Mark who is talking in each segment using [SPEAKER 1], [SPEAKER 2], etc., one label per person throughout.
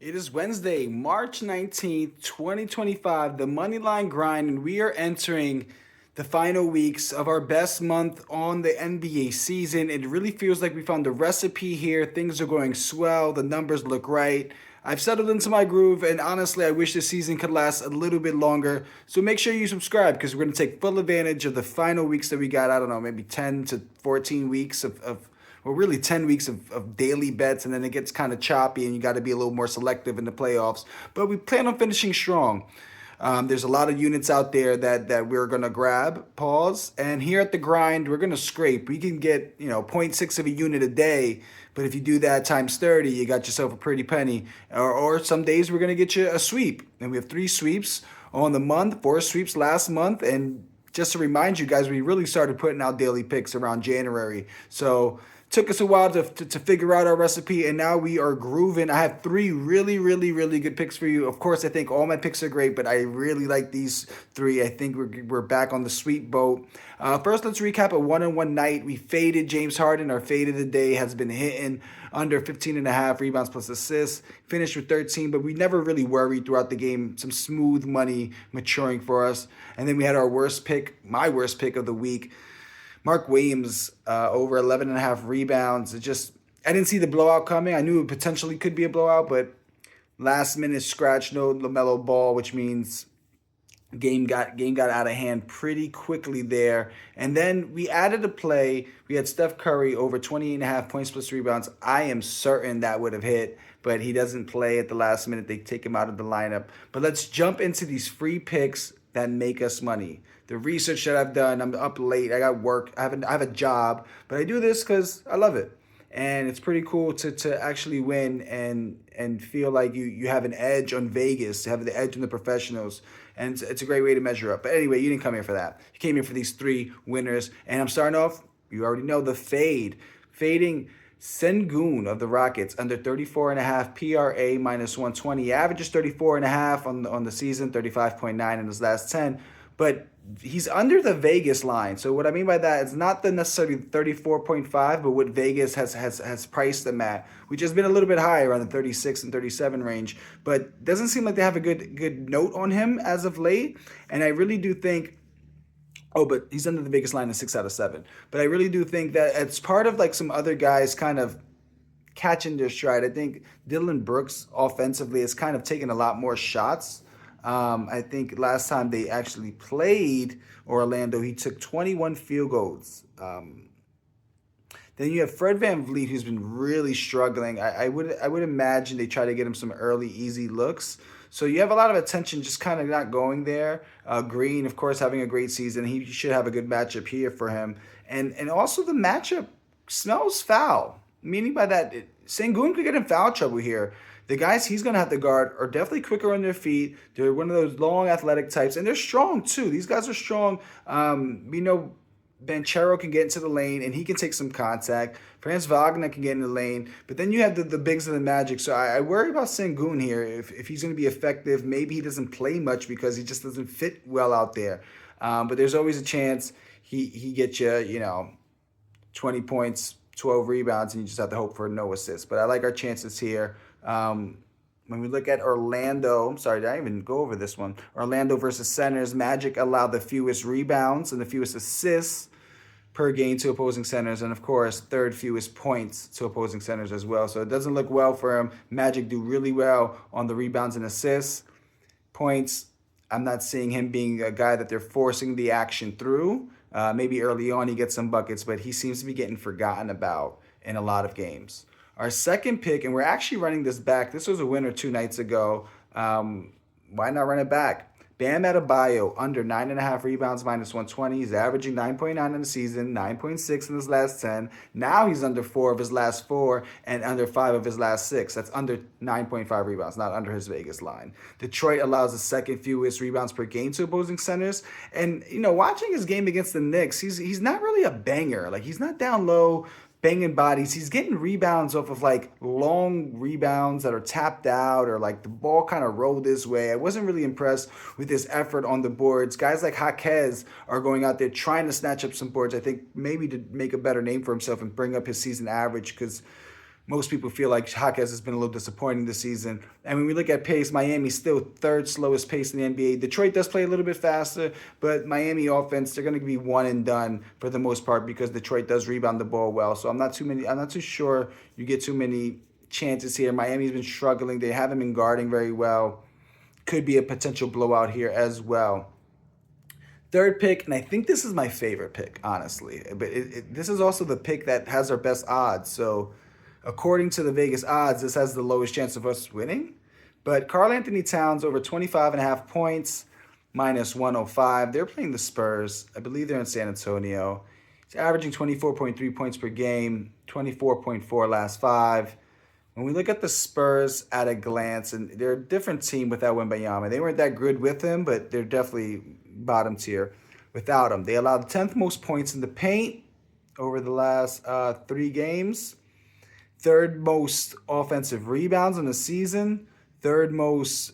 [SPEAKER 1] It is Wednesday, March 19th, 2025, the Moneyline Grind, and we are entering the final weeks of our best month on the NBA season. It really feels like we found the recipe here. Things are going swell, the numbers look right. I've settled into my groove, and honestly, I wish this season could last a little bit longer. So make sure you subscribe because we're going to take full advantage of the final weeks that we got. I don't know, maybe 10 to 14 weeks of well, really 10 weeks of daily bets, and then it gets kind of choppy, and you got to be a little more selective in the playoffs. But we plan on finishing strong. There's a lot of units out there that we're going to grab, pause, and here at the grind, we're going to scrape. We can get, zero point 0.6 of a unit a day, but if you do that times 30, you got yourself a pretty penny. Or some days we're going to get you a sweep, and we have 3 sweeps on the month, 4 sweeps last month, and just to remind you guys, we really started putting out daily picks around January. So took us a while to figure out our recipe, and now we are grooving. I have 3 really, really, really good picks for you. Of course, I think all my picks are great, but I really like these 3. I think we're back on the sweet boat. First, let's recap a one-on-one night. We faded James Harden. Our fade of the day has been hitting under 15 and a half rebounds plus assists. Finished with 13, but we never really worried throughout the game. Some smooth money maturing for us. And then we had our worst pick, my worst pick of the week. Mark Williams, over 11 and a half rebounds. I didn't see the blowout coming. I knew it potentially could be a blowout, but last minute scratch, no LaMelo Ball, which means game got out of hand pretty quickly there. And then we added a play. We had Steph Curry over 28 and a half points plus rebounds. I am certain that would have hit, but he doesn't play at the last minute. They take him out of the lineup. But let's jump into these free picks that make us money. The research that I've done, I'm up late. I got work. I have a job, but I do this because I love it, and it's pretty cool to actually win and feel like you have an edge on Vegas, to have the edge on the professionals, and it's a great way to measure up. But anyway, you didn't come here for that. You came here for these 3 winners, and I'm starting off. You already know the fading. Sengun of the Rockets under 34 and a half PRA minus 120. He averages 34 and a half on the season, 35.9 in his last 10. But he's under the Vegas line. So what I mean by that is not the necessarily 34.5, but what Vegas has priced them at, which has been a little bit higher around the 36 and 37 range. But doesn't seem like they have a good note on him as of late. And I really do think. Oh, but he's under the Vegas line in 6 out of 7. But I really do think that it's part of like some other guys kind of catching their stride. I think Dylan Brooks offensively has kind of taken a lot more shots. I think last time they actually played Orlando, he took 21 field goals. Then you have Fred VanVleet, who's been really struggling. I would imagine they try to get him some early easy looks. So you have a lot of attention just kind of not going there. Green, of course, having a great season. He should have a good matchup here for him. And also the matchup smells foul. Meaning by that, Sengun could get in foul trouble here. The guys he's going to have to guard are definitely quicker on their feet. They're one of those long athletic types, and they're strong too. These guys are strong. We know Banchero can get into the lane and he can take some contact. Franz Wagner can get in the lane, but then you have the bigs of the Magic. So I worry about Sengun here. If he's going to be effective, maybe he doesn't play much because he just doesn't fit well out there. But there's always a chance he gets you 20 points, 12 rebounds, and you just have to hope for no assists. But I like our chances here. When we look at Orlando, I'm sorry, did I even go over this one? Orlando versus centers. Magic allowed the fewest rebounds and the fewest assists per game to opposing centers, and of course, third fewest points to opposing centers as well. So it doesn't look well for him. Magic do really well on the rebounds and assists. Points, I'm not seeing him being a guy that they're forcing the action through. Maybe early on he gets some buckets, but he seems to be getting forgotten about in a lot of games. Our second pick, and we're actually running this back. This was a winner 2 nights ago. Why not run it back? Bam Adebayo, under 9.5 rebounds, minus 120. He's averaging 9.9 in the season, 9.6 in his last 10. Now he's under 4 of his last 4 and under 5 of his last 6. That's under 9.5 rebounds, not under his Vegas line. Detroit allows the second fewest rebounds per game to opposing centers. And, watching his game against the Knicks, he's not really a banger. Like, he's not down low, banging bodies. He's getting rebounds off of like long rebounds that are tapped out or like the ball kind of rolled his way. I wasn't really impressed with his effort on the boards. Guys like Jaquez are going out there trying to snatch up some boards. I think maybe to make a better name for himself and bring up his season average because most people feel like Jaquez has been a little disappointing this season. And when we look at pace, Miami's still third slowest pace in the NBA. Detroit does play a little bit faster, but Miami offense, they're going to be one and done for the most part because Detroit does rebound the ball well. So I'm not too sure you get too many chances here. Miami's been struggling. They haven't been guarding very well. Could be a potential blowout here as well. Third pick, and I think this is my favorite pick, honestly. But this is also the pick that has our best odds. So according to the Vegas odds, this has the lowest chance of us winning. But Karl Anthony Towns over 25.5 points, minus 105. They're playing the Spurs. I believe they're in San Antonio. He's averaging 24.3 points per game, 24.4 last five. When we look at the Spurs at a glance, and they're a different team without Wembanyama. They weren't that good with him, but they're definitely bottom tier without him. They allowed the 10th most points in the paint over the last 3 games. Third most offensive rebounds in the season. Third most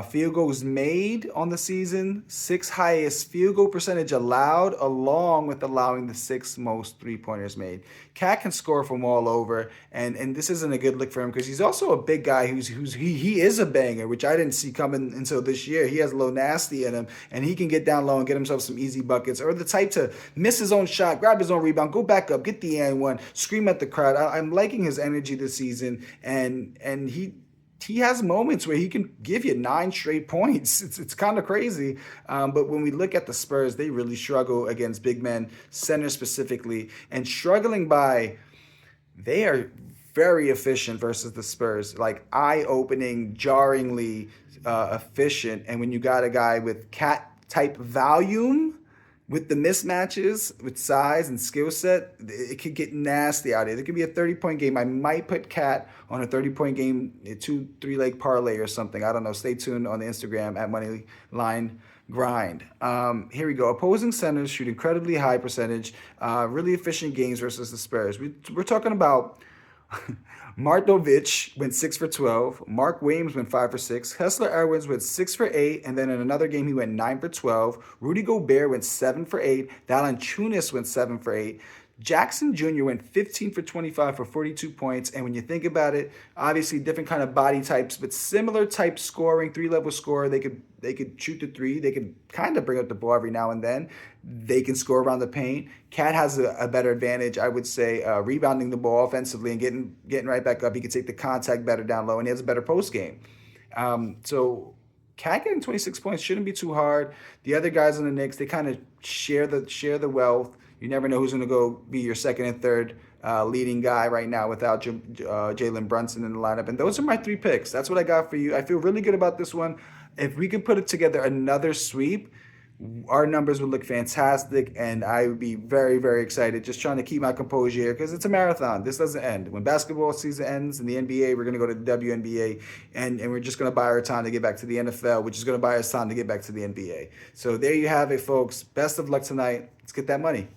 [SPEAKER 1] field goals made on the season. 6th highest field goal percentage allowed, along with allowing the 6th most three-pointers made. Cat can score from all over, and this isn't a good look for him because he's also a big guy he is a banger, which I didn't see coming until this year. He has a little nasty in him, and he can get down low and get himself some easy buckets, or the type to miss his own shot, grab his own rebound, go back up, get the and one, scream at the crowd. I'm liking his energy this season, and he has moments where he can give you 9 straight points. It's kind of crazy. But when we look at the Spurs, they really struggle against big men, center specifically, and struggling they are very efficient versus the Spurs, like eye-opening, jarringly efficient. And when you got a guy with cat-type volume, with the mismatches, with size and skill set, it could get nasty out here. There could be a 30-point game. I might put Cat on a 30-point game, a 2-3 leg parlay or something. I don't know. Stay tuned on the Instagram at Moneyline Grind. Here we go. Opposing centers shoot incredibly high percentage, really efficient games versus the Spurs. We're talking about Martovic went 6 for 12. Mark Williams went 5 for 6. Hessler Edwards went 6 for 8. And then in another game, he went 9 for 12. Rudy Gobert went 7 for 8. Valanciunas went 7 for 8. Jackson Jr. went 15 for 25 for 42 points. And when you think about it, obviously different kind of body types, but similar type scoring, 3-level scorer. They could shoot the 3. They could kind of bring up the ball every now and then. They can score around the paint. Cat has a better advantage, I would say, rebounding the ball offensively and getting right back up. He can take the contact better down low, and he has a better post game. So Cat getting 26 points shouldn't be too hard. The other guys on the Knicks, they kind of share the wealth. You never know who's going to go be your second and third leading guy right now without Jalen Brunson in the lineup. And those are my 3 picks. That's what I got for you. I feel really good about this one. If we could put it together another sweep, our numbers would look fantastic, and I would be very, very excited. Just trying to keep my composure here because it's a marathon. This doesn't end. When basketball season ends in the NBA, we're going to go to the WNBA, and we're just going to buy our time to get back to the NFL, which is going to buy us time to get back to the NBA. So there you have it, folks. Best of luck tonight. Let's get that money.